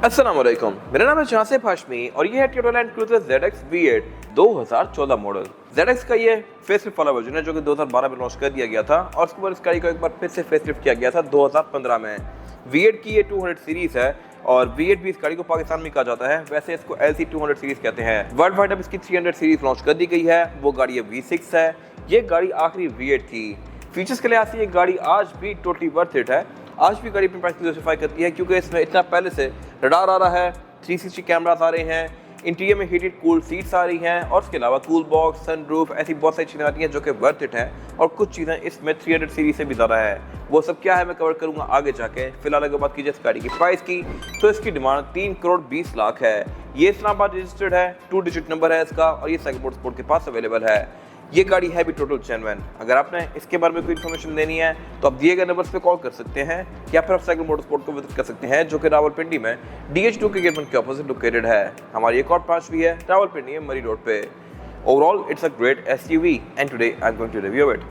अस्सलाम वालेकुम, मेरा नाम है जासिफ हाशमी और ये है Toyota land cruiser ZX V8 2014 model. ZX का ये फेसलिफ्ट वाला वर्जन है जो कि 2012 में लॉन्च कर दिया गया था और उसके बाद इस गाड़ी को एक बार फिर से फेसलिफ्ट किया गया था 2015 में। V8 की ये 200 सीरीज है और V8 भी इस गाड़ी को पाकिस्तान में कहा जाता है, वैसे इसको LC 200 सीरीज कहते हैं। वर्ल्ड वाइड अब इसकी 300 सीरीज लॉन्च कर दी गई है, वो गाड़ी है V6 है। ये गाड़ी आखिरी V8 थी। फीचर्स के लिहाज से ये गाड़ी आज भी टोटली वर्थ इट है। आज भी गाड़ी अपनी प्राइस को जस्टिफाई करती है क्योंकि इसमें इतना पहले से रडार आ रहा है, 360 कैमरास आ रहे हैं, इंटीरियर में हीटेड कूल सीट्स आ रही हैं और उसके अलावा कूल बॉक्स, सनरूफ, ऐसी बहुत सारी चीज़ें आती हैं जो कि वर्थ इट हैं और कुछ चीज़ें इसमें 300 सीरीज से भी ज़्यादा है। वो सब क्या है मैं कवर करूँगा आगे जाके। फिलहाल अगर बात कीजिए इस गाड़ी की प्राइस की तो इसकी डिमांड 3 करोड़ 20 लाख है। ये इस्लामाबाद रजिस्टर्ड है, 2 डिजिट नंबर है इसका और ये साइकिल मोटरस्पोर्ट के पास अवेलेबल है। ये गाड़ी है भी टोटल जेन्युइन। अगर आपने इसके बारे में कोई इन्फॉर्मेशन देनी है तो आप दिए गए नंबर्स पे कॉल कर सकते हैं या फिर आप साइकिल मोटरस्पोर्ट को विजिट कर सकते हैं जो कि रावलपिंडी में DH2 के गेट के ऑपोजिट लोकेटेड है। हमारी एक और ब्रांच भी है रावलपिंडी में मरी रोड पे। Overall it's a great SUV and today I am going to review it.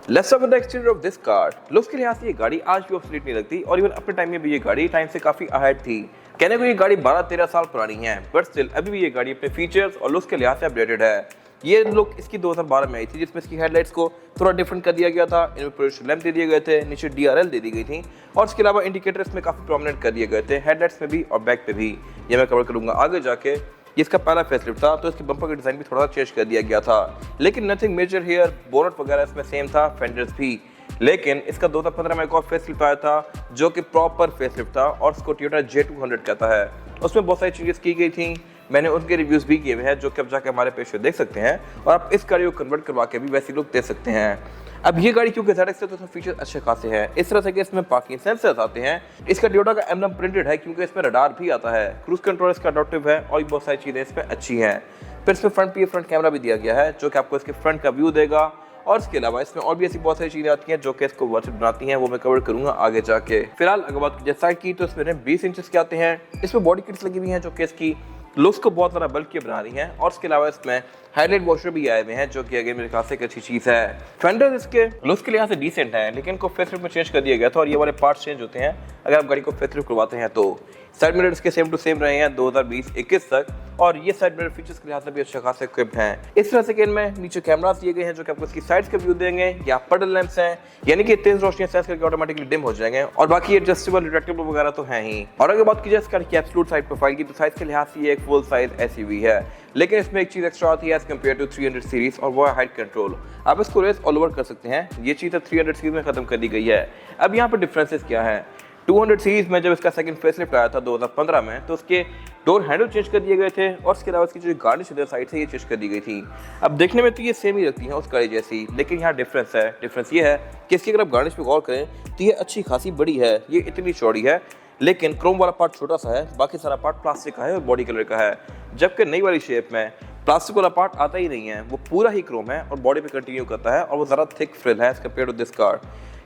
Let's talk about the exterior of this car. Looks के लिहाज से ये गाड़ी आज भी ऑब्सोलीट नहीं लगती और इवन अपने टाइम में भी ये गाड़ी टाइम से काफी अहेड थी। कहने को ये गाड़ी 12-13 साल पुरानी है बट स्टिल अभी भी ये गाड़ी अपने फीचर्स और लुक्स के लिहाज से अपडेटेड है। ये लुक इसकी 2012 में आई थी जिसमें इसकी हेडलाइट्स को थोड़ा डिफरेंट कर दिया गया था, इनमें प्रोजेक्शन लैंप दे दिए गए थे, नीचे DRL दे दी गई थी और इसके अलावा इंडिकेटर इसमें काफी प्रोमिनेंट कर दिए गए थे हेडलाइट्स में भी और बैक पे भी। ये मैं कवर करूंगा आगे जाके। इसका पहला फेसलिफ्ट था तो इसके बम्पर का डिजाइन भी थोड़ा सा चेंज कर दिया गया था, लेकिन नथिंग मेजर हियर। बोनट वगैरह इसमें सेम था, फेंडर्स भी। लेकिन इसका 2015 में एक और फेसलिफ्ट आया था जो कि प्रॉपर फेसलिफ्ट था और इसको टोयोटा J200 कहता है। उसमें बहुत सारी चेंजेस की गई थी, मैंने उनके रिव्यूज़ भी किए हुए हैं जो कि अब जाके हमारे पेज पे देख सकते हैं और आप इस गाड़ी को कन्वर्ट करवा के भी वैसी लुक दे सकते हैं। अब ये गाड़ी क्योंकि ZX से तो फीचर अच्छे खासे हैं, इस तरह से कि इसमें पार्किंग सेंसर्स आते हैं, इसका टोयोटा का एम्बलम प्रिंटेड है क्योंकि इसमें रडार भी आता है, क्रूज कंट्रोल इसका अडॉप्टिव है और बहुत सारी चीज़ें इसमें अच्छी हैं। फिर इसमें फ्रंट कैमरा भी दिया गया है जो कि आपको इसके फ्रंट का व्यू देगा और इसके अलावा इसमें और भी ऐसी बहुत सारी चीज़ें आती हैं जो कि इसको वर्थ इट बनाती हैं, वो मैं कवर करूंगा आगे जाके। फिलहाल अगर बात की जाए साइड की तो इसमें 20 इंचेस के आते हैं। इसमें बॉडी किट्स लगी हुई हैं जो कि इसकी लुक्स को बहुत ज़्यादा बल्कि बना रही हैं और इसके अलावा इसमें हाईलाइट वॉशर भी आए हुए हैं जो कि अगर मेरे ख्याल से एक अच्छी चीज़ है। फेंडर्स इसके लुक्स के लिहाज से डिसेंट है लेकिन इनको फेसलिफ्ट में चेंज कर दिया गया था और ये वाले पार्ट्स चेंज होते हैं अगर आप गाड़ी को फेसलिफ्ट करवाते हैं तो। साइड मिरर इसके सेम टू सेम रहे हैं 2020-21 तक और ये साइड मिरर फीचर्स के लिहाज से भी अच्छे खासे इक्विप्ड हैं। इस तरह से कि इनमें नीचे कैमरास दिए गए हैं जो कि आपको इसकी साइड्स का व्यू देंगे या पडल लैंप्स हैं यानी कि तेज रोशनी सेंस करके ऑटोमेटिकली डिम हो जाएंगे और बाकी एडजस्टेबल रिट्रैक्टेबल वगैरह तो हैं ही। और अगर बात की जाए इसका एब्सोल्यूट साइड प्रोफाइल की तो साइज के लिहाज से ये एक फुल साइज SUV है, लेकिन इसमें एक चीज़ एक्स्ट्रा आती है एज कम्पेयर टू 300 सीरीज और वो है हाइट कंट्रोल। आप इसको रेस ऑल ओवर कर सकते हैं, ये चीज़ 300 सीरीज में खत्म कर दी गई है। अब यहाँ पर डिफरेंसेस क्या है, 200 सीरीज में जब इसका सेकंड फेसलिफ्ट आया था 2015 में तो उसके डोर हैंडल चेंज कर दिए गए थे और इसके अलावा इसकी जो गार्निश है साइड से ये चेंज कर दी गई थी। अब देखने में तो ये सेम ही लगती है उस गाड़ी जैसी, लेकिन यहाँ डिफरेंस है। डिफरेंस ये है कि इसकी अगर आप गार्निश पे गौर करें तो ये अच्छी खासी बड़ी है, ये इतनी चौड़ी है लेकिन क्रोम वाला पार्ट छोटा सा है, बाकी सारा पार्ट प्लास्टिक का है और बॉडी कलर का है। जबकि नई वाली शेप में प्लास्टिक वाला पार्ट आता ही नहीं है, वो पूरा ही क्रोम है और बॉडी पे कंटिन्यू करता है और वो ज़्यादा थिक फ्रिल है as compare to this car.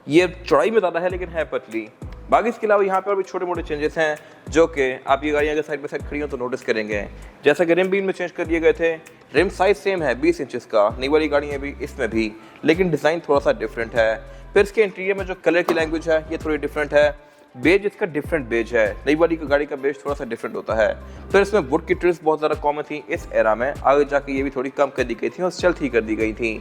ये चौड़ाई में ज़्यादा है लेकिन है पतली। बाकी इसके अलावा यहाँ पर भी छोटे मोटे चेंजेस हैं जो कि आप ये गाड़ियाँ अगर साइड बाई साइड खड़ी हो तो नोटिस करेंगे। जैसा कि रिम भी इनमें चेंज कर दिए गए थे, रिम साइज सेम है 20 इंचेस का, नई वाली गाड़ियाँ भी इसमें भी, लेकिन डिज़ाइन थोड़ा सा डिफरेंट है। फिर इसके इंटीरियर में जो कलर की लैंग्वेज है ये थोड़ी डिफरेंट है, बेज इसका डिफरेंट बेज है, नई वाली गाड़ी का बेज थोड़ा सा डिफरेंट होता है। फिर इसमें वुड की ट्रिम्स बहुत ज़्यादा कॉमन थी इस एरा में, आगे जाके ये भी थोड़ी कम कर दी गई थी और स्टेल्थ ही कर दी गई थी।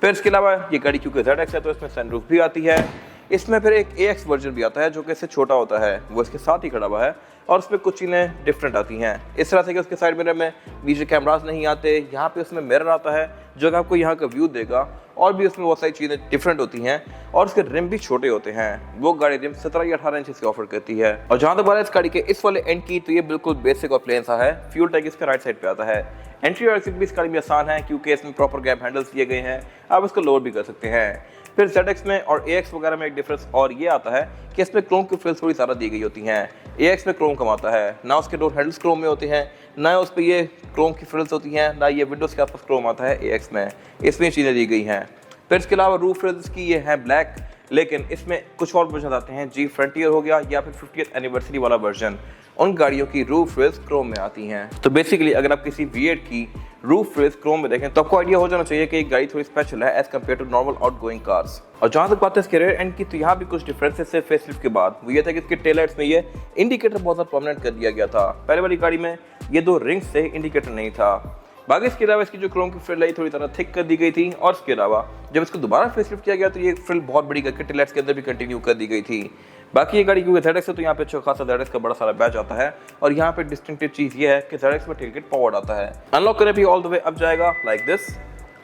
फिर इसके अलावा ये गाड़ी क्योंकि ZX है तो इसमें सनरूफ भी आती है। इसमें फिर एक AX वर्जन भी आता है जो कि इससे छोटा होता है, वो इसके साथ ही खड़ा हुआ है और उसमें कुछ चीज़ें डिफरेंट आती हैं इस तरह से कि उसके साइड मिरर में नीचे कैमरास नहीं आते, यहाँ पे उसमें मिरर आता है जो कि आपको यहाँ का व्यू देगा और भी उसमें बहुत सारी चीज़ें डिफरेंट होती हैं और उसके रिम भी छोटे होते हैं। वो गाड़ी रिम 17 या 18 इंच की ऑफर करती है। और जहाँ तक बात है इस गाड़ी के इस वाले एंड की तो ये बिल्कुल बेसिक और प्लेन सा है। फ्यूल टैंक इसका राइट साइड पे आता है। एंट्री और एग्जिट भी इस गाड़ी में आसान है क्योंकि इसमें प्रॉपर गैप हैंडल्स दिए गए हैं, आप इसको लोअर भी कर सकते हैं। फिर ZX में और AX वगैरह में एक डिफरेंस और ये आता है कि इसमें क्रोम की फ्रिल्स थोड़ी ज़्यादा दी गई होती हैं। AX में क्रोम कम आता है, ना उसके डोर हैंडल्स क्रोम में होते हैं, ना उस पर ये क्रोम की फ्रिल्स होती हैं, ना ये विंडोज़ के आसपास क्रोम आता है AX में, इसमें चीज़ें दी गई हैं। फिर इसके अलावा रूफ फ्रिल्स की ये है ब्लैक, लेकिन इसमें कुछ और वर्जन आते हैं, जी फ्रंटियर हो गया या फिर 50th एनिवर्सरी वाला वर्जन, उन गाड़ियों की रूफ रेल्स क्रोम में आती हैं। तो बेसिकली अगर आप किसी V8 की रूफ रेल्स क्रोम में देखें तो आपको आइडिया हो जाना चाहिए कि ये गाड़ी थोड़ी स्पेशल है as compare to normal outgoing cars. और जहाँ तक बात है इसके रेयर एंड की, तो यहाँ भी कुछ डिफरेंसेस है फेसलिफ्ट के बाद। वो ये था कि इसके टेल लाइट्स में ये इंडिकेटर बहुत ज़्यादा प्रोमिनेंट कर दिया गया था। पहले वाली गाड़ी में ये 2 रिंग्स से इंडिकेटर नहीं था। बाकी इसके अलावा इसकी जो क्रोम की फ्रिल है थोड़ी तरह थिक कर दी गई थी, और इसके अलावा जब इसको दोबारा फेसलिफ्ट किया गया तो ये फ्रिल बहुत बड़ी करके टेल लाइट्स के अंदर भी कंटिन्यू कर दी गई थी। बाकी ये गाड़ी क्योंकि ZX है तो यहाँ पे अच्छा खासा ZX का बड़ा सारा बैच आता है, और यहाँ पे डिस्टिंक्टिव चीज़ ये है कि ZX में टेलगेट पावर्ड आता है। अनलॉक करें भी ऑल द वे अप जाएगा लाइक दिस,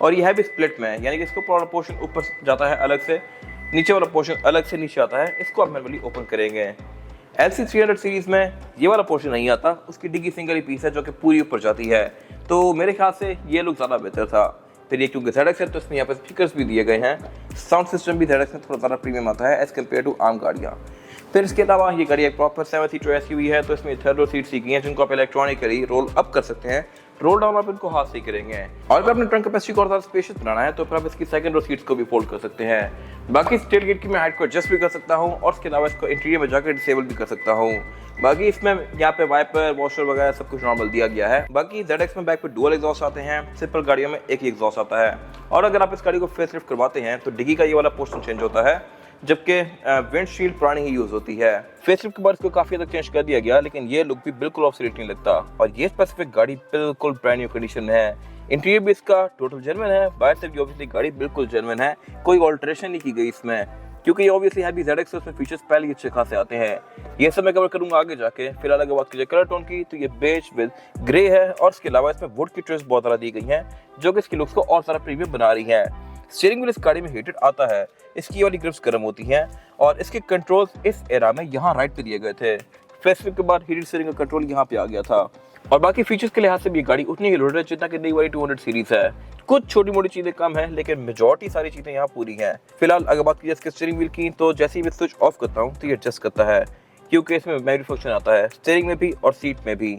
और ये है भी स्प्लिट में, यानी कि इसको पूरा पोर्शन ऊपर जाता है अलग से, नीचे वाला पोर्शन अलग से नीचे आता है। इसको आप मैनुअली ओपन करेंगे। LC300 सीरीज में ये वाला पोर्शन नहीं आता, उसकी डिग्गी सिंगल ही पीस है जो कि पूरी ऊपर जाती है, तो मेरे ख्याल से ये लुक ज़्यादा बेहतर था। फिर ये क्योंकि ZX है तो इसमें यहाँ पे स्पीकर्स भी दिए गए हैं, साउंड सिस्टम भी ZX में थोड़ा ज़्यादा प्रीमियम आता है एज कम्पेयर टू आम गाड़ियाँ। फिर इसके अलावा ये गाड़ी एक प्रॉपर 7 सीटर SUV है, तो इसमें 3rd रो सीट्स दी गई हैं जिनको आप इलेक्ट्रॉनिकली रोल अप कर सकते हैं, रोल डाउन आप इनको हाथ से करेंगे। और अगर अपने ट्रंक कैपेसिटी को और ज़्यादा स्पेशियस बनाना है तो फिर आप इसकी 2nd रो सीट्स को भी फोल्ड कर सकते हैं। बाकी इस टेलगेट की मैं हाइट को एडजस्ट भी कर सकता हूँ, और इसके अलावा इसको इंटीरियर में जाकर डिसेबल भी कर सकता हूँ। बाकी इसमें यहाँ पे वाइपर वॉशर वगैरह सब कुछ नॉर्मल दिया गया है। बाकी ZX में बैक पे डुअल एग्जॉस्ट आते हैं, सिंपल गाड़ियों में एक ही एग्जॉस्ट आता है। और अगर आप इस गाड़ी को फेसलिफ्ट करवाते हैं तो डिग्गी का ये वाला पोर्शन चेंज होता है, जबकि विंडशील्ड पुरानी ही यूज होती है। फेसलिफ्ट के बाद इसको काफी हद तक चेंज कर दिया गया, लेकिन ये लुक भी बिल्कुल ऑब्सोलीट नहीं लगता। और ये स्पेसिफिक गाड़ी बिल्कुल ब्रांड न्यू कंडीशन में है। इंटीरियर भी इसका टोटल जेन्युइन है, बाहर से भी ऑब्वियसली गाड़ी बिल्कुल जेन्युइन है, कोई ऑल्ट्रेशन नहीं की गई इसमें, क्योंकि ये ऑब्वियसली है भी ZX है, उसमें फीचर्स पहले ही अच्छे खासे आते हैं। ये सब मैं कवर करूंगा आगे जाके। फिलहाल अगर बात कीजिए कलर टोन की, तो ये बेज विद ग्रे है, और इसके अलावा इसमें वुड की ट्रेस बहुत ज़्यादा दी गई है जो कि इसकी लुक्स को और ज़्यादा प्रीमियम बना रही है। स्टीयरिंग व्हील इस गाड़ी में हीटेड आता है, इसकी वाली ग्रिप्स गर्म होती हैं, और इसके कंट्रोल्स इस एरा में यहाँ राइट पे दिए गए थे। फेसलिफ्ट के बाद हीटेड स्टीयरिंग का कंट्रोल यहाँ पे आ गया था। और बाकी फीचर्स के लिहाज से भी गाड़ी उतनी ही लोडेड है जितना कि नई वाली 200 सीरीज है। कुछ छोटी मोटी चीजें कम है, लेकिन मेजॉरिटी सारी चीजें यहाँ पूरी हैं। फिलहाल अगर बात की जाए इसके स्टीयरिंग व्हील की, तो जैसे ही मैं स्विच ऑफ करता हूँ तो ये एडजस्ट करता है, क्योंकि इसमें मेमोरी फंक्शन आता है स्टीयरिंग में भी और सीट में भी।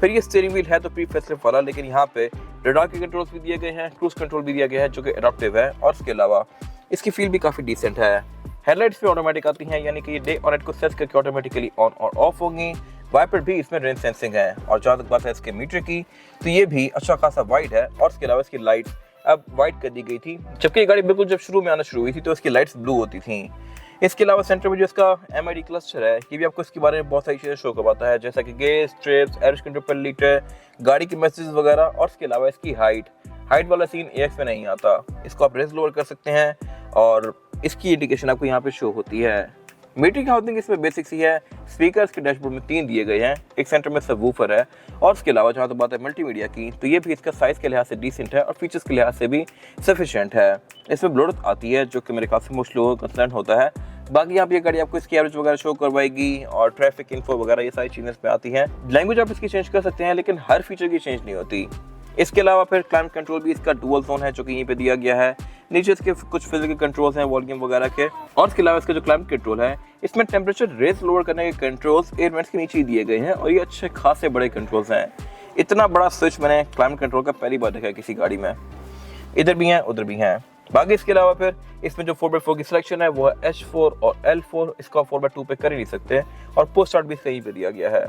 फिर ये स्टीयरिंग व्हील है तो प्री फेसलिफ्ट वाला, लेकिन यहाँ पे रडार के कंट्रोल्स भी दिए गए हैं, क्रूज कंट्रोल भी दिया गया है जो कि एडाप्टिव है, और इसके अलावा इसकी फील भी काफी डिसेंट है। हेडलाइट्स भी ऑटोमेटिक आती हैं, यानी कि ये डे और नाइट को सेट करके ऑटोमेटिकली ऑन और ऑफ होंगी। वाइपर भी इसमें रेन सेंसिंग है। और जहाँ तक बात है इसके मीटर की, तो ये भी अच्छा खासा वाइड है, और इसके अलावा इसकी लाइट अब वाइट कर दी गई थी, जबकि ये गाड़ी बिल्कुल जब शुरू में आना शुरू हुई थी तो इसकी लाइट्स ब्लू होती थी। इसके अलावा सेंटर में जो इसका MID क्लस्टर है, ये भी आपको इसके बारे में बहुत सारी चीज़ें शो करवाता है, जैसा कि गेज, ट्रिप्स, एवरेज कंट्रोल पर लीटर, गाड़ी की मैसेज वगैरह। और इसके अलावा इसकी हाइट वाला सीन AX में नहीं आता, इसको आप रेज लोअर कर सकते हैं, और इसकी इंडिकेशन आपको यहाँ पे शो होती है। मीटर की हाउसिंग इसमें बेसिक सी है। स्पीकर्स के डैशबोर्ड में 3 दिए गए हैं, एक सेंटर में सबवूफर है, और इसके अलावा जहाँ तो बात है मल्टीमीडिया की, तो ये भी इसका साइज के लिहाज से डिसेंट है और फीचर्स के लिहाज से भी सफिशिएंट है। इसमें ब्लूटूथ आती है जो कि मेरे ख्याल से मोस्ट लोगों को कंसर्न होता है। बाकी यहाँ पे ये गाड़ी आपको इसकी एवरेज वगैरह शो करवाएगी, और ट्रैफिक इन्फो वगैरह ये सारी चीज़ें इसमें आती हैं। लैंग्वेज आप इसकी चेंज कर सकते हैं, लेकिन हर फीचर की चेंज नहीं होती। इसके अलावा फिर क्लाइमेट कंट्रोल भी इसका डुअल जोन है जो कि यहीं पे दिया गया है। नीचे इसके कुछ फिजिकल कंट्रोल्स हैं वॉल्यूम वगैरह के, और इसके अलावा इसका जो क्लाइमेट कंट्रोल है, इसमें टेम्परेचर रेस लोअर करने के कंट्रोल्स एयर वेंट्स के नीचे ही दिए गए हैं, और ये अच्छे खासे बड़े कंट्रोल्स हैं। इतना बड़ा स्विच मैंने क्लाइमेट कंट्रोल का पहली बार देखा है किसी गाड़ी में। इधर भी हैं उधर भी हैं। बाकी इसके अलावा फिर इसमें जो 4x4 की सिलेक्शन है वो है H4 और L4, इसको आप 4x2 पे कर ही नहीं सकते, और पोस्ट स्टार्ट भी सही पे दिया गया है।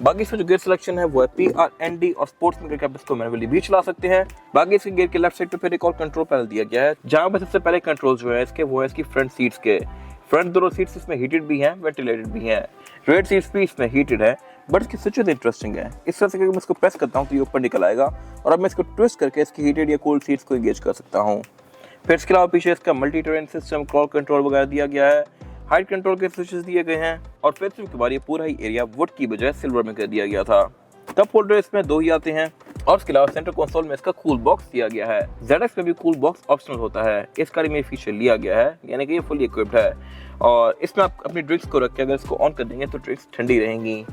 बाकी इसमें जो गियर सिलेक्शन है वो है PRND, और स्पोर्ट्स मीटर के आप इसको मैनुअली भी चला सकते हैं। बाकी इसके गियर के लेफ्ट साइड पे फिर एक और कंट्रोल पैनल दिया गया है, जहाँ पर सबसे पहले कंट्रोल जो है इसके वो है इसकी फ्रंट सीट्स के। फ्रंट दोनों सीट्स इसमें हीटेड भी हैं, वेंटिलेटेड भी हैं। रेड सीट्स भी इसमें हीटेड है, बट इसकी स्विचेस इंटरेस्टिंग है। इस तरह से मैं इसको प्रेस करता हूँ तो ये ऊपर निकल आएगा, और अब मैं इसको ट्विस्ट करके इसकी हीटेड या कूल्ड सीट्स को एंगेज कर सकता हूँ। फिर इसके अलावा पीछे इसका multi terrain system, crawl control वगैरह दिया गया है, हाइट कंट्रोल के स्विचेस दिए गए हैं, और फेसलिफ्ट के बाद ये पूरा ही एरिया वुड की बजाय सिल्वर में कर दिया गया था। कप होल्डर इसमें 2 ही आते हैं, और इसके अलावा सेंटर कंसोल में इसका कूल बॉक्स दिया गया है। ZX में भी कूल बॉक्स ऑप्शनल होता है, इस गाड़ी में फीचर लिया गया है, यानी कि ये फुली इक्विप्ड है, और इसमें आप अपनी ड्रिंक्स को रख के अगर इसको ऑन कर देंगे तो ड्रिंक्स ठंडी रहेंगी।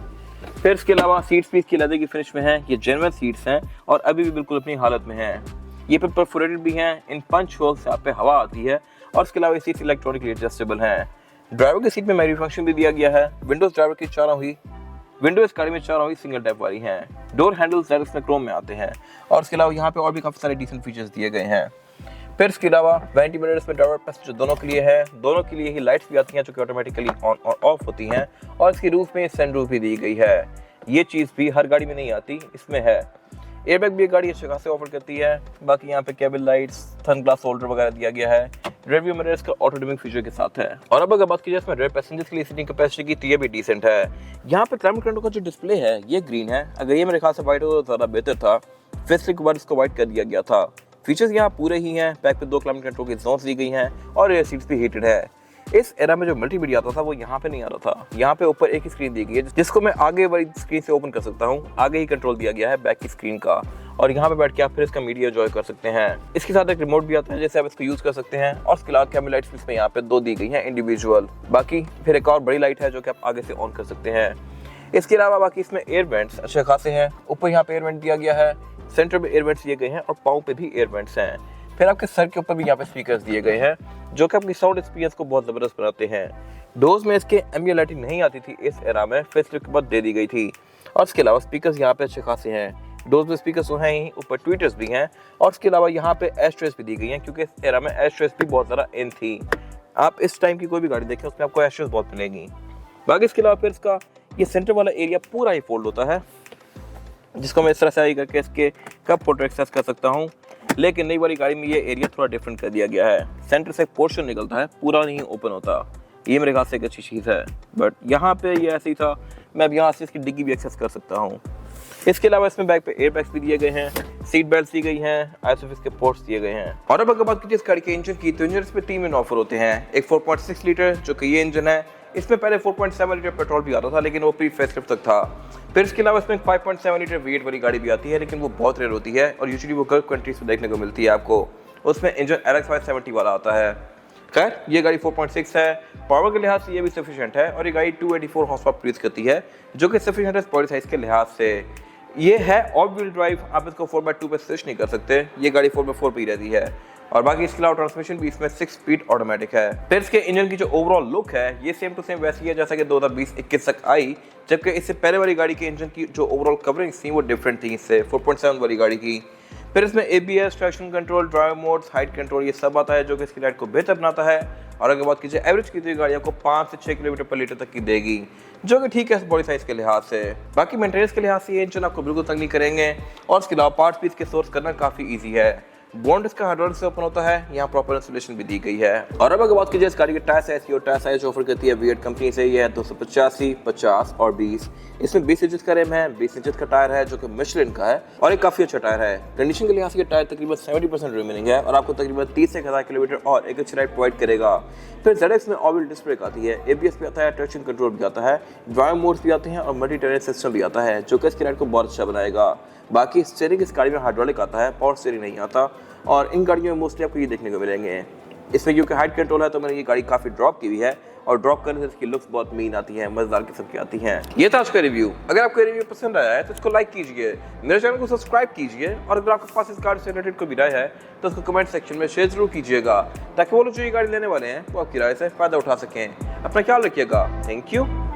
फिर इसके अलावा सीट्स भी इसकी लेदर की फिनिश में है, ये जेन्युइन सीट्स हैं और अभी भी बिल्कुल अपनी हालत में हैं। ये पे परफोरेटेड भी हैं, इन पंच होल्स से आप पे हवा आती है, और इसके अलावा ये सीट्स इलेक्ट्रॉनिकली एडजस्टेबल हैं। ड्राइवर की सीट में मेमोरी फंक्शन भी दिया गया है। विंडोज ड्राइवर की चारों ही विंडो इस गाड़ी में चारों ही सिंगल टैप वाली हैं। डोर हैंडल्स ZX में क्रोम में आते हैं, और इसके अलावा यहाँ पे और भी काफी सारे डिसेंट फीचर्स दिए गए हैं। फिर इसके अलावा वैनिटी मिरर इसमें ड्राइवर पैसेंजर दोनों के लिए है। दोनों के लिए ही लाइट्स भी आती हैं जो कि ऑटोमेटिकली ऑन और ऑफ होती हैं, और इसकी रूफ में सनरूफ भी दी गई है। ये चीज़ भी हर गाड़ी में नहीं आती, इसमें है। एयरबैग भी ये गाड़ी अच्छे खासे ऑफर करती है। बाकी यहाँ पे cable lights, sun glass holder वगैरह दिया गया है। रियरव्यू मिरर इसका ऑटो डिमिंग फीचर के साथ है। और अब अगर बात की जाए इसमें रेयर पैसेंजर्स के लिए सीटिंग कैपेसिटी की, तो ये भी डिसेंट है। यहाँ पे क्लाइमेट कंट्रोल का जो डिस्प्ले है ये ग्रीन है। अगर ये मेरे ख्याल से व्हाइट हो तो ज़्यादा बेहतर था। फेसलिफ्ट के बाद इसको व्हाइट कर दिया गया था। फीचर्स यहाँ पूरे ही हैं। बैक पे 2 क्लाइमेट कंट्रोल की जोन्स दी गई हैं और एयर सीट्स भी हीटेड है। इस एरा में जो मल्टीमीडिया आता था वो यहाँ पे नहीं आ रहा था। यहाँ पे ऊपर एक ही स्क्रीन दी गई है जिसको मैं आगे वाली स्क्रीन से ओपन कर सकता हूँ। आगे ही कंट्रोल दिया गया है बैक की स्क्रीन का, और यहाँ पे बैठ के आप फिर इसका मीडिया एंजॉय कर सकते हैं। इसके साथ एक रिमोट भी आता है जैसे आप इसको यूज कर सकते हैं। और इसके अलावा कैमरा लाइट्स इसमें यहाँ पे 2 दी गई हैं इंडिविजुअल। बाकी फिर एक और बड़ी लाइट है जो कि आप आगे से ऑन कर सकते हैं। इसके अलावा बाकी इसमें एयर वेंट्स अच्छे खासे हैं। ऊपर यहाँ पे एयर वेंट दिया गया है, सेंटर में एयर वेंट्स दिए गए हैं और पाँव पे भी एयर वेंट्स हैं। फिर आपके सर के ऊपर भी यहाँ पे स्पीकर्स दिए गए हैं जो कि आपकी साउंड एक्सपीरियंस को बहुत ज़बरदस्त बनाते हैं। डोर्स में इसके एम्बिएंट लाइटिंग नहीं आती थी, इस एरा में फेसलिफ्ट के बाद दे दी गई थी। और इसके अलावा स्पीकर्स यहाँ पे अच्छे खासे हैं। डोर्स में स्पीकर्स तो हैं ही, ऊपर ट्वीटर्स भी हैं। और इसके अलावा यहाँ पे एस्ट्रेस भी दी गई हैं क्योंकि इस एरा में एस्ट्रेस भी बहुत ज़्यादा इन थी। आप इस टाइम की कोई भी गाड़ी देखें उसमें आपको एस्ट्रेस बहुत मिलेगी। बाकी इसके अलावा फिर इसका ये सेंटर वाला एरिया पूरा ही फोल्ड होता है, जिसको मैं इस तरह से आई करके इसके कप फोटो एक्सेस कर सकता हूँ। लेकिन नई वाली गाड़ी में ये एरिया थोड़ा डिफरेंट कर दिया गया है। सेंटर से एक पोर्शन निकलता है, पूरा नहीं ओपन होता। ये मेरे ख्याल से एक अच्छी चीज़ है। बट यहाँ पे ये ऐसे ही था, मैं अब यहाँ से इसकी डिग्गी भी एक्सेस कर सकता हूँ। इसके अलावा इसमें बैक पे एयर बैग्स भी दिए गए हैं, सीट बेल्ट दी गई हैं, आइसोफिक्स के पोर्ट्स दिए गए हैं। और अब अगर बात कीजिए इस गाड़ी के इंजन की, तो इंजन इसमें 3 में ऑफर होते हैं। एक 4.6 लीटर जो कि ये इंजन है। इसमें पहले 4.7 लीटर पेट्रोल भी आता था लेकिन वो प्री फेसलिफ्ट तक था। फिर इसके अलावा इसमें 5.7 लीटर V8 वाली गाड़ी भी आती है लेकिन वो बहुत रेयर होती है और यूजुअली वो गल्फ कंट्रीज में देखने को मिलती है आपको। उसमें इंजन RX 570 वाला आता है। खैर ये गाड़ी 4.6 है। पावर के लिहाज से ये भी सफिशिएंट है और ये गाड़ी 284 हॉर्स पावर प्रोड्यूस करती है जो कि सफिशिएंट है बॉडी साइज के लिहाज से। ये है ऑल व्हील ड्राइव, आप इसको 4x2 पे स्विच नहीं कर सकते। ये गाड़ी 4x4 पे ही रहती है। और बाकी इसके अलावा ट्रांसमिशन भी इसमें 6 स्पीड ऑटोमेटिक है। फिर इसके इंजन की जो ओवरऑल लुक है ये सेम टू सेम वैसी है जैसा कि 2020-21 तक आई, जबकि इससे पहले वाली गाड़ी के इंजन की जो ओवरऑल कवरिंग थी वो डिफरेंट थी इससे 4.7 वाली गाड़ी की। फिर इसमें ABS, traction control, drive modes, height control ये सब आता है जो कि इसकी राइड को बेहतर बनाता है। और अगर बात कीजिए एवरेज की, तो गाड़ी आपको 5 से 6 किलोमीटर पर लीटर तक की देगी जो कि ठीक है बॉडी साइज के लिहाज से। बाकी मेंटेनेंस के लिहाज से ये इंजन आपको बिल्कुल तंग नहीं करेंगे। और इसके अलावा पार्ट्स भी इसके सोर्स करना काफ़ी ईजी है। बॉन्ड इसका हाइड्रोलिक से ओपन होता है। यहाँ प्रॉपर इंसुलेशन भी दी गई है। और अब अगर बात कीजिए इस गाड़ी के टायर साइज की, और टायर साइज ऑफर करती है V8 कंपनी से, ये है 285, 50 और 20। इसमें 20 इंचेस का रिम है, 20 इंचेस का टायर है जो कि मिशेलिन का है और एक काफी अच्छा टायर है। कंडीशन के लिहाज से टायर तकरीबन 70% रिमेनिंग है और आपको तकरीबन 30 से 1000 किलोमीटर और एक अच्छी राइड प्रोवाइड करेगा। फिर ZX में ऑल व्हील डिस्क ब्रेक आती है, ABS भी आता है, ट्रैक्शन कंट्रोल भी आता है, ड्राइव मोड्स भी आते हैं और मल्टी टेरेन सिस्टम भी आता है जो कि इसकी राइड को बहुत अच्छा बनाएगा। बाकी स्टीयरिंग इस गाड़ी में हाइड्रोलिक आता है, पावर स्टीयरिंग नहीं आता। और इन गाड़ियों में मोस्टली आपको ये देखने को मिलेंगे। इसमें क्योंकि हाइट कंट्रोल है तो मैंने ये गाड़ी काफ़ी ड्रॉप की हुई है और ड्रॉप करने से इसकी लुक्स बहुत मीन आती हैं, मज़ेदार किस्म की आती हैं। ये था आज का रिव्यू। अगर आपको रिव्यू पसंद आया है तो इसको लाइक कीजिए, मेरे चैनल को सब्सक्राइब कीजिए और अगर आपके पास इस गाड़ी से रिलेटेड कोई भी राय है तो उसको कमेंट सेक्शन में शेयर जरूर कीजिएगा ताकि वो लोग जो ये गाड़ी लेने वाले हैं वो आपकी राय से फ़ायदा उठा सकें। अपना ख्याल रखिएगा। Thank you.